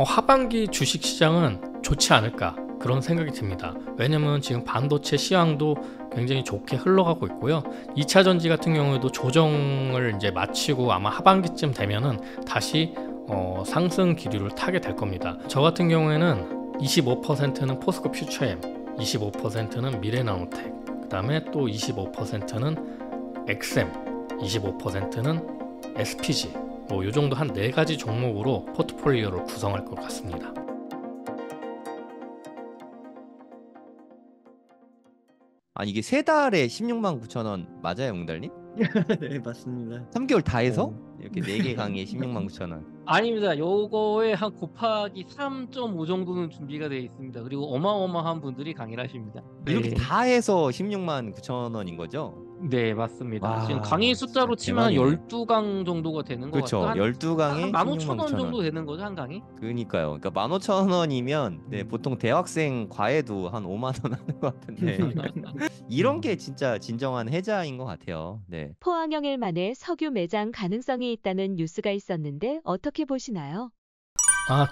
하반기 주식시장은 좋지 않을까 그런 생각이 듭니다. 왜냐면 지금 반도체 시황도 굉장히 좋게 흘러가고 있고요. 2차전지 같은 경우에도 조정을 이제 마치고 아마 하반기쯤 되면은 다시 상승 기류를 타게 될 겁니다. 저 같은 경우에는 25%는 포스코 퓨처엠, 25%는 미래나노텍, 그 다음에 또 25%는 엑셈, 25%는 SPG, 이 정도 한 4가지 종목으로 포트폴리오를 구성할 것 같습니다. 아니 이게 3달에 16만 9천 원 맞아요, 웅달님? 네, 맞습니다. 3개월 다 해서 이렇게 4개 강의에 16만 9천 원. 아닙니다. 요거에 한 곱하기 3.5 정도는 준비가 되어 있습니다. 그리고 어마어마한 분들이 강의를 하십니다. 이렇게 다 해서 16만 9천 원인 거죠? 네, 맞습니다. 와, 지금 강의 숫자로 진짜 치면 대박이네. 12강 정도가 되는 것 그렇죠. 같아요. 12강에 15,000원 16만 정도 되는 거죠, 한 강의? 그러니까요. 그러니까 15,000원이면 네, 보통 대학생 과외도 한 5만 원 하는 것 같은데 이런 게 진짜 진정한 혜자인 것 같아요. 네. 포항 영일만의 석유 매장 가능성이 있다는 뉴스가 있었는데 어떻게 보시나요?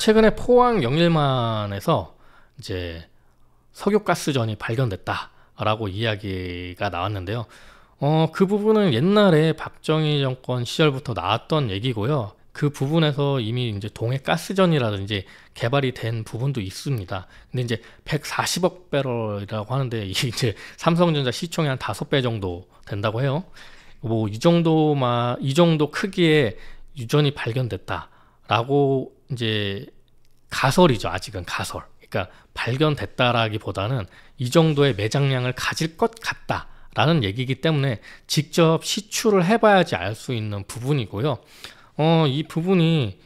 최근에 포항 영일만에서 이제 석유가스전이 발견됐다라고 이야기가 나왔는데요. 그 부분은 옛날에 박정희 정권 시절부터 나왔던 얘기고요. 그 부분에서 이미 이제 동해가스전이라든지 개발이 된 부분도 있습니다. 근데 이제 140억 배럴이라고 하는데 이게 이제 삼성전자 시총의 한 5배 정도 된다고 해요. 뭐 이 정도 크기의 유전이 발견됐다라고 이제 가설이죠. 아직은 가설. 그러니까 발견됐다라기보다는 이 정도의 매장량을 가질 것 같다. 라는 얘기이기 때문에 직접 시추를 해봐야지 알 수 있는 부분이고요. 이 부분이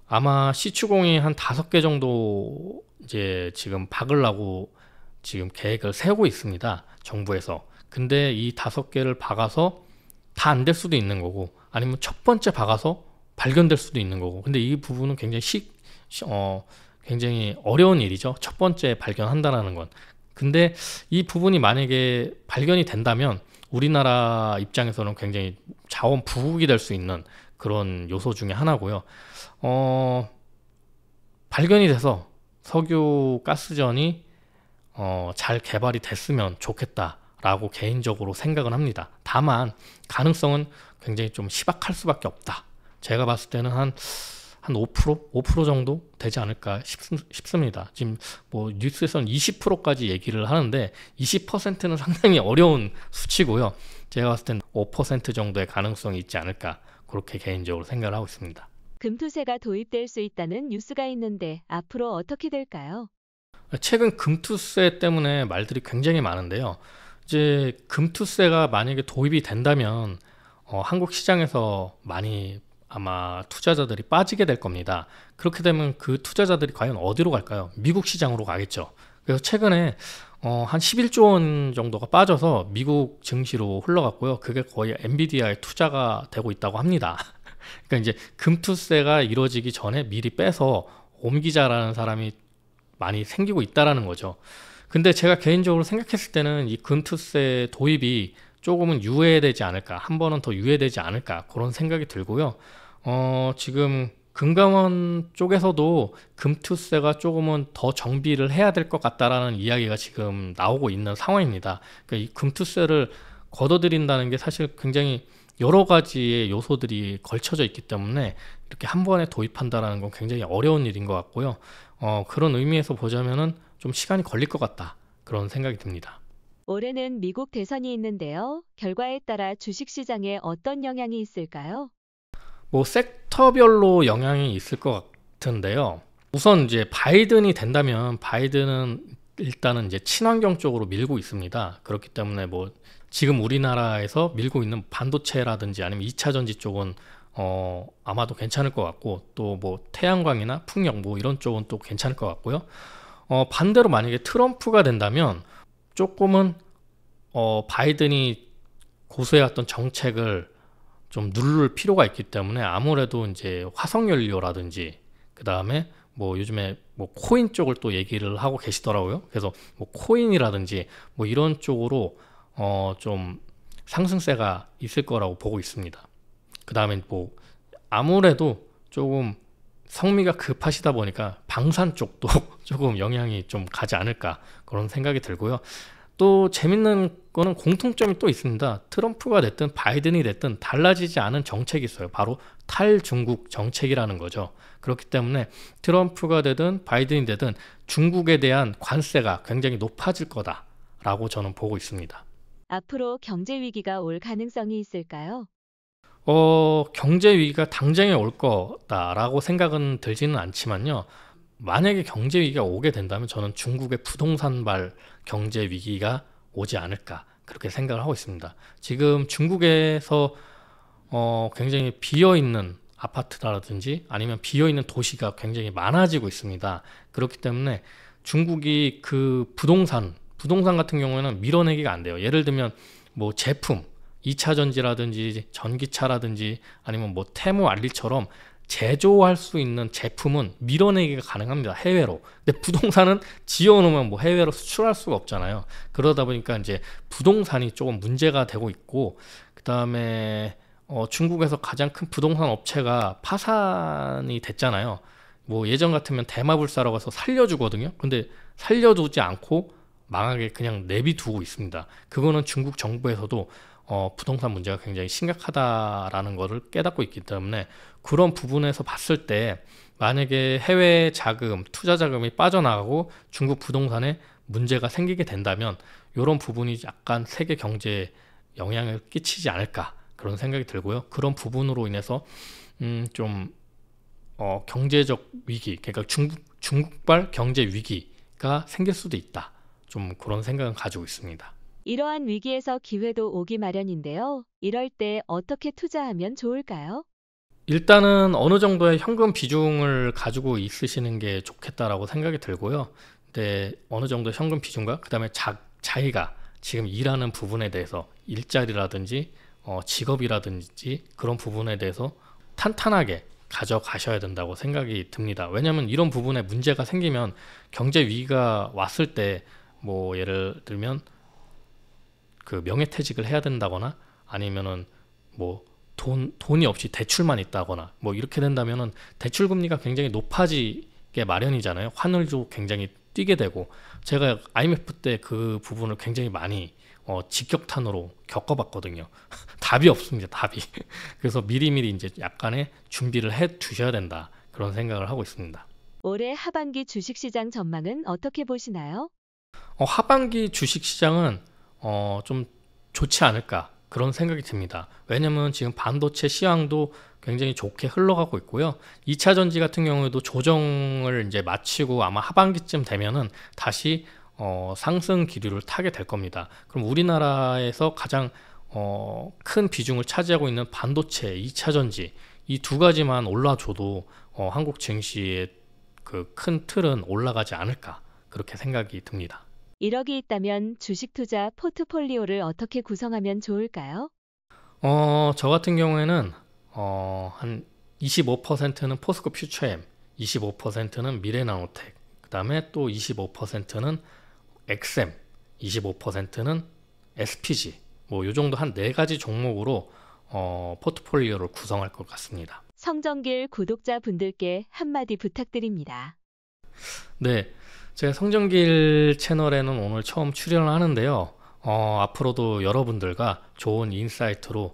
아마 시추공이 한 5개 정도 이제 지금 박으려고 지금 계획을 세우고 있습니다. 정부에서. 근데 이 5개를 박아서 다 안 될 수도 있는 거고, 아니면 첫 번째 박아서 발견될 수도 있는 거고. 근데 이 부분은 굉장히 어려운 일이죠. 첫 번째 발견한다는 건. 근데 이 부분이 만약에 발견이 된다면 우리나라 입장에서는 굉장히 자원 부국이 될 수 있는 그런 요소 중에 하나고요. 발견이 돼서 석유 가스전이 잘 개발이 됐으면 좋겠다라고 개인적으로 생각은 합니다. 다만 가능성은 굉장히 좀 희박할 수밖에 없다. 제가 봤을 때는 한 5% 정도 되지 않을까 싶습니다. 지금 뭐 뉴스에서는 20%까지 얘기를 하는데 20%는 상당히 어려운 수치고요. 제가 봤을 땐 5% 정도의 가능성이 있지 않을까 그렇게 개인적으로 생각을 하고 있습니다. 금투세가 도입될 수 있다는 뉴스가 있는데 앞으로 어떻게 될까요? 최근 금투세 때문에 말들이 굉장히 많은데요. 이제 금투세가 만약에 도입이 된다면 한국 시장에서 많이 아마 투자자들이 빠지게 될 겁니다. 그렇게 되면 그 투자자들이 과연 어디로 갈까요? 미국 시장으로 가겠죠. 그래서 최근에 한 11조 원 정도가 빠져서 미국 증시로 흘러갔고요. 그게 거의 엔비디아에 투자가 되고 있다고 합니다. 그러니까 이제 금투세가 이루어지기 전에 미리 빼서 옮기자라는 사람이 많이 생기고 있다라는 거죠. 근데 제가 개인적으로 생각했을 때는 이 금투세 도입이 조금은 유예되지 않을까, 한 번은 더 유예되지 않을까 그런 생각이 들고요. 지금 금감원 쪽에서도 금투세가 조금은 더 정비를 해야 될 것 같다라는 이야기가 지금 나오고 있는 상황입니다. 그러니까 이 금투세를 걷어들인다는 게 사실 굉장히 여러 가지의 요소들이 걸쳐져 있기 때문에 이렇게 한 번에 도입한다는 건 굉장히 어려운 일인 것 같고요. 그런 의미에서 보자면은 좀 시간이 걸릴 것 같다 그런 생각이 듭니다. 올해는 미국 대선이 있는데요. 결과에 따라 주식시장에 어떤 영향이 있을까요? 뭐 섹터별로 영향이 있을 것 같은데요. 우선 이제 바이든이 된다면 바이든은 일단은 이제 친환경 쪽으로 밀고 있습니다. 그렇기 때문에 뭐 지금 우리나라에서 밀고 있는 반도체라든지 아니면 2차전지 쪽은 아마도 괜찮을 것 같고, 또 뭐 태양광이나 풍력 뭐 이런 쪽은 또 괜찮을 것 같고요. 반대로 만약에 트럼프가 된다면 조금은 바이든이 고수해왔던 정책을 좀 누를 필요가 있기 때문에 아무래도 이제 화석연료라든지 그 다음에 뭐 요즘에 뭐 코인 쪽을 또 얘기를 하고 계시더라고요. 그래서 뭐 코인이라든지 뭐 이런 쪽으로 좀 상승세가 있을 거라고 보고 있습니다. 그 다음에 뭐 아무래도 조금 성미가 급하시다 보니까 방산 쪽도 조금 영향이 좀 가지 않을까 그런 생각이 들고요. 또 재밌는 거는 공통점이 또 있습니다. 트럼프가 됐든 바이든이 됐든 달라지지 않은 정책이 있어요. 바로 탈중국 정책이라는 거죠. 그렇기 때문에 트럼프가 되든 바이든이 되든 중국에 대한 관세가 굉장히 높아질 거다라고 저는 보고 있습니다. 앞으로 경제 위기가 올 가능성이 있을까요? 경제 위기가 당장에 올 거다라고 생각은 들지는 않지만요. 만약에 경제 위기가 오게 된다면 저는 중국의 부동산발 경제 위기가 오지 않을까 그렇게 생각을 하고 있습니다. 지금 중국에서 굉장히 비어있는 아파트라든지 아니면 비어있는 도시가 굉장히 많아지고 있습니다. 그렇기 때문에 중국이 그 부동산 같은 경우에는 밀어내기가 안 돼요. 예를 들면 뭐 제품 2차 전지라든지 전기차라든지 아니면 뭐 테무 알리처럼 제조할 수 있는 제품은 밀어내기가 가능합니다. 해외로. 근데 부동산은 지어놓으면 뭐 해외로 수출할 수가 없잖아요. 그러다 보니까 이제 부동산이 조금 문제가 되고 있고, 그 다음에 중국에서 가장 큰 부동산 업체가 파산이 됐잖아요. 뭐 예전 같으면 대마불사라고 해서 살려주거든요. 근데 살려두지 않고 망하게 그냥 내비두고 있습니다. 그거는 중국 정부에서도 부동산 문제가 굉장히 심각하다라는 것을 깨닫고 있기 때문에 그런 부분에서 봤을 때 만약에 해외 자금, 투자 자금이 빠져나가고 중국 부동산에 문제가 생기게 된다면 이런 부분이 약간 세계 경제에 영향을 끼치지 않을까 그런 생각이 들고요. 그런 부분으로 인해서 좀 경제적 위기, 그러니까 중국발 경제 위기가 생길 수도 있다. 좀 그런 생각은 가지고 있습니다. 이러한 위기에서 기회도 오기 마련인데요. 이럴 때 어떻게 투자하면 좋을까요? 일단은 어느 정도의 현금 비중을 가지고 있으시는 게 좋겠다라고 생각이 들고요. 근데 어느 정도 현금 비중과 그다음에 자기가 지금 일하는 부분에 대해서 일자리라든지 직업이라든지 그런 부분에 대해서 탄탄하게 가져가셔야 된다고 생각이 듭니다. 왜냐하면 이런 부분에 문제가 생기면 경제 위기가 왔을 때 뭐 예를 들면 그 명예퇴직을 해야 된다거나 아니면은 뭐 돈이 없이 대출만 있다거나 뭐 이렇게 된다면은 대출 금리가 굉장히 높아지게 마련이잖아요. 환율도 굉장히 뛰게 되고 제가 IMF 때 그 부분을 굉장히 많이 직격탄으로 겪어봤거든요. 답이 없습니다. 답이. 그래서 미리미리 이제 약간의 준비를 해 두셔야 된다. 그런 생각을 하고 있습니다. 올해 하반기 주식시장 전망은 어떻게 보시나요? 하반기 주식시장은 좀 좋지 않을까 그런 생각이 듭니다. 왜냐면 지금 반도체 시황도 굉장히 좋게 흘러가고 있고요. 2차 전지 같은 경우에도 조정을 이제 마치고 아마 하반기쯤 되면은 다시 상승 기류를 타게 될 겁니다. 그럼 우리나라에서 가장 큰 비중을 차지하고 있는 반도체, 2차 전지 이 두 가지만 올라줘도 한국 증시의 그 큰 틀은 올라가지 않을까 그렇게 생각이 듭니다. 1억이 있다면 주식 투자 포트폴리오를 어떻게 구성하면 좋을까요? 저 같은 경우에는 한 25%는 포스코 퓨처엠, 25%는 미래나노텍, 그 다음에 또 25%는 엑셈, 25%는 SPG, 뭐 요 정도 한 4가지 종목으로 포트폴리오를 구성할 것 같습니다. 성정길 구독자분들께 한마디 부탁드립니다. 네, 제가 성정길 채널에는 오늘 처음 출연을 하는데요. 앞으로도 여러분들과 좋은 인사이트로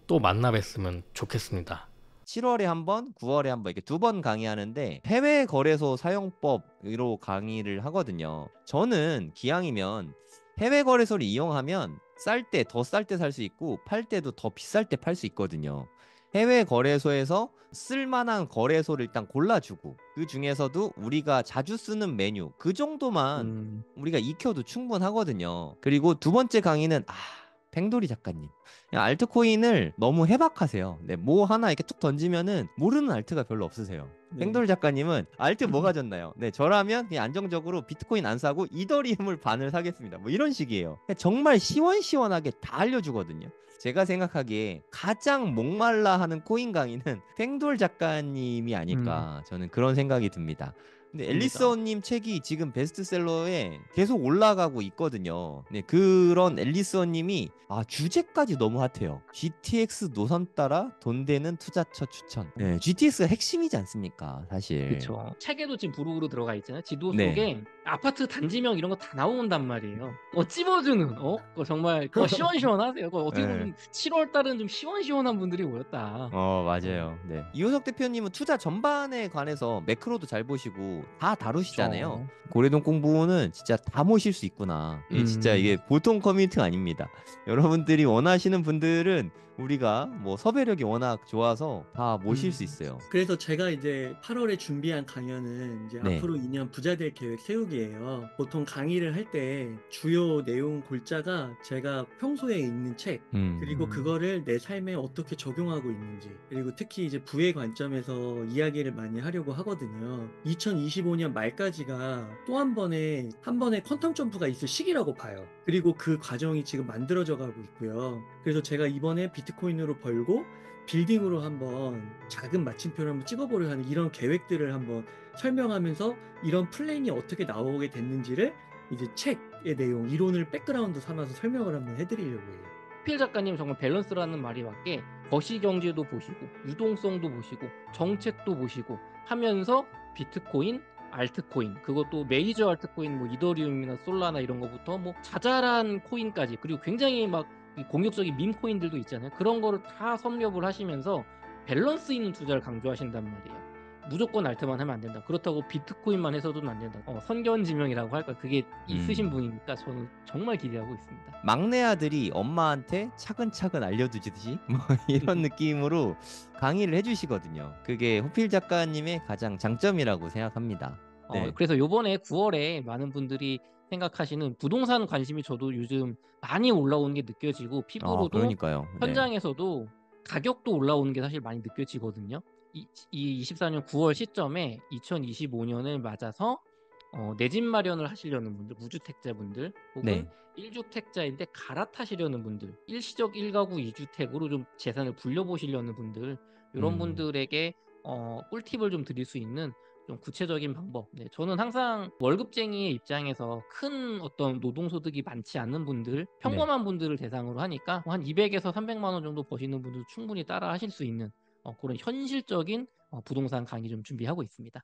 또 만나 뵀으면 좋겠습니다. 7월에 한 번, 9월에 한 번 이렇게 2번 강의하는데 해외 거래소 사용법으로 강의를 하거든요. 저는 기왕이면 해외 거래소를 이용하면 더 쌀 때 살 수 있고 팔 때도 더 비쌀 때 팔 수 있거든요. 해외 거래소에서 쓸만한 거래소를 일단 골라주고 그 중에서도 우리가 자주 쓰는 메뉴 그 정도만 우리가 익혀도 충분하거든요. 그리고 두 번째 강의는 팽돌이 작가님 알트코인을 너무 해박하세요. 네, 뭐 하나 이렇게 툭 던지면은 모르는 알트가 별로 없으세요. 네. 팽돌이 작가님은 알트 뭐 가졌나요? 네, 저라면 그냥 안정적으로 비트코인 안 사고 이더리움을 반을 사겠습니다. 뭐 이런 식이에요. 정말 시원시원하게 다 알려주거든요. 제가 생각하기에 가장 목말라 하는 코인 강의는 팽돌 작가님이 아닐까 저는 그런 생각이 듭니다. 근데 입니다. 앨리스원님 책이 지금 베스트셀러에 계속 올라가고 있거든요. 네, 그런 앨리스원님이 주제까지 너무 핫해요. GTX 노선 따라 돈 되는 투자처 추천. 네, GTX가 핵심이지 않습니까, 사실. 그렇죠. 책에도 지금 부록으로 들어가 있잖아요. 지도 네. 속에 아파트 단지명 이런 거 다 나온단 말이에요. 찝어주는 그거 정말 시원시원하세요. 그거 어떻게 보면 네. 7월 달은 좀 시원시원한 분들이 모였다. 맞아요. 네. 이호석 대표님은 투자 전반에 관해서 매크로도 잘 보시고 다 다루시잖아요. 그렇죠. 고래동 공부는 진짜 다 모실 수 있구나. 진짜 이게 보통 커뮤니티가 아닙니다. 여러분들이 원하시는 분들은 우리가 뭐 섭외력이 워낙 좋아서 다 모실 수 있어요. 그래서 제가 이제 8월에 준비한 강연은 이제 네. 앞으로 2년 부자될 계획 세우기예요. 보통 강의를 할 때 주요 내용 골자가 제가 평소에 읽는 책, 그리고 그거를 내 삶에 어떻게 적용하고 있는지, 그리고 특히 이제 부의 관점에서 이야기를 많이 하려고 하거든요. 2025년 말까지가 또 한 번의 퀀텀 점프가 있을 시기라고 봐요. 그리고 그 과정이 지금 만들어져 가고 있고요. 그래서 제가 이번에 비트코인으로 벌고 빌딩으로 한번 작은 마침표를 한번 찍어보려 하는 이런 계획들을 한번 설명하면서 이런 플랜이 어떻게 나오게 됐는지를 이제 책의 내용, 이론을 백그라운드 삼아서 설명을 한번 해드리려고 해요. 필 작가님 정말 밸런스라는 말이 맞게 거시경제도 보시고 유동성도 보시고 정책도 보시고 하면서 비트코인, 알트코인, 그것도 메이저 알트코인 뭐 이더리움이나 솔라나 이런 거부터 뭐 자잘한 코인까지, 그리고 굉장히 막 공격적인 밈 코인들도 있잖아요. 그런 거를 다 섭렵을 하시면서 밸런스 있는 투자를 강조하신단 말이에요. 무조건 알트만 하면 안 된다. 그렇다고 비트코인만 해서도 안 된다. 선견지명이라고 할까? 그게 있으신 분이니까 저는 정말 기대하고 있습니다. 막내 아들이 엄마한테 차근차근 알려주듯이 뭐 이런 느낌으로 강의를 해주시거든요. 그게 호필 작가님의 가장 장점이라고 생각합니다. 네. 그래서 요번에 9월에 많은 분들이 생각하시는 부동산 관심이 저도 요즘 많이 올라오는 게 느껴지고 피부로도 그러니까요. 네. 현장에서도 가격도 올라오는 게 사실 많이 느껴지거든요. 이 24년 9월 시점에 2025년을 맞아서 내 집 마련을 하시려는 분들, 무주택자분들 혹은 네. 1주택자인데 갈아타시려는 분들, 일시적 1가구 2주택으로 좀 재산을 불려보시려는 분들, 이런 분들에게 꿀팁을 좀 드릴 수 있는 좀 구체적인 방법. 네, 저는 항상 월급쟁이의 입장에서 큰 어떤 노동소득이 많지 않는 분들, 평범한 분들을 대상으로 하니까 한 200에서 300만 원 정도 버시는 분들 충분히 따라 하실 수 있는 그런 현실적인 부동산 강의 좀 준비하고 있습니다.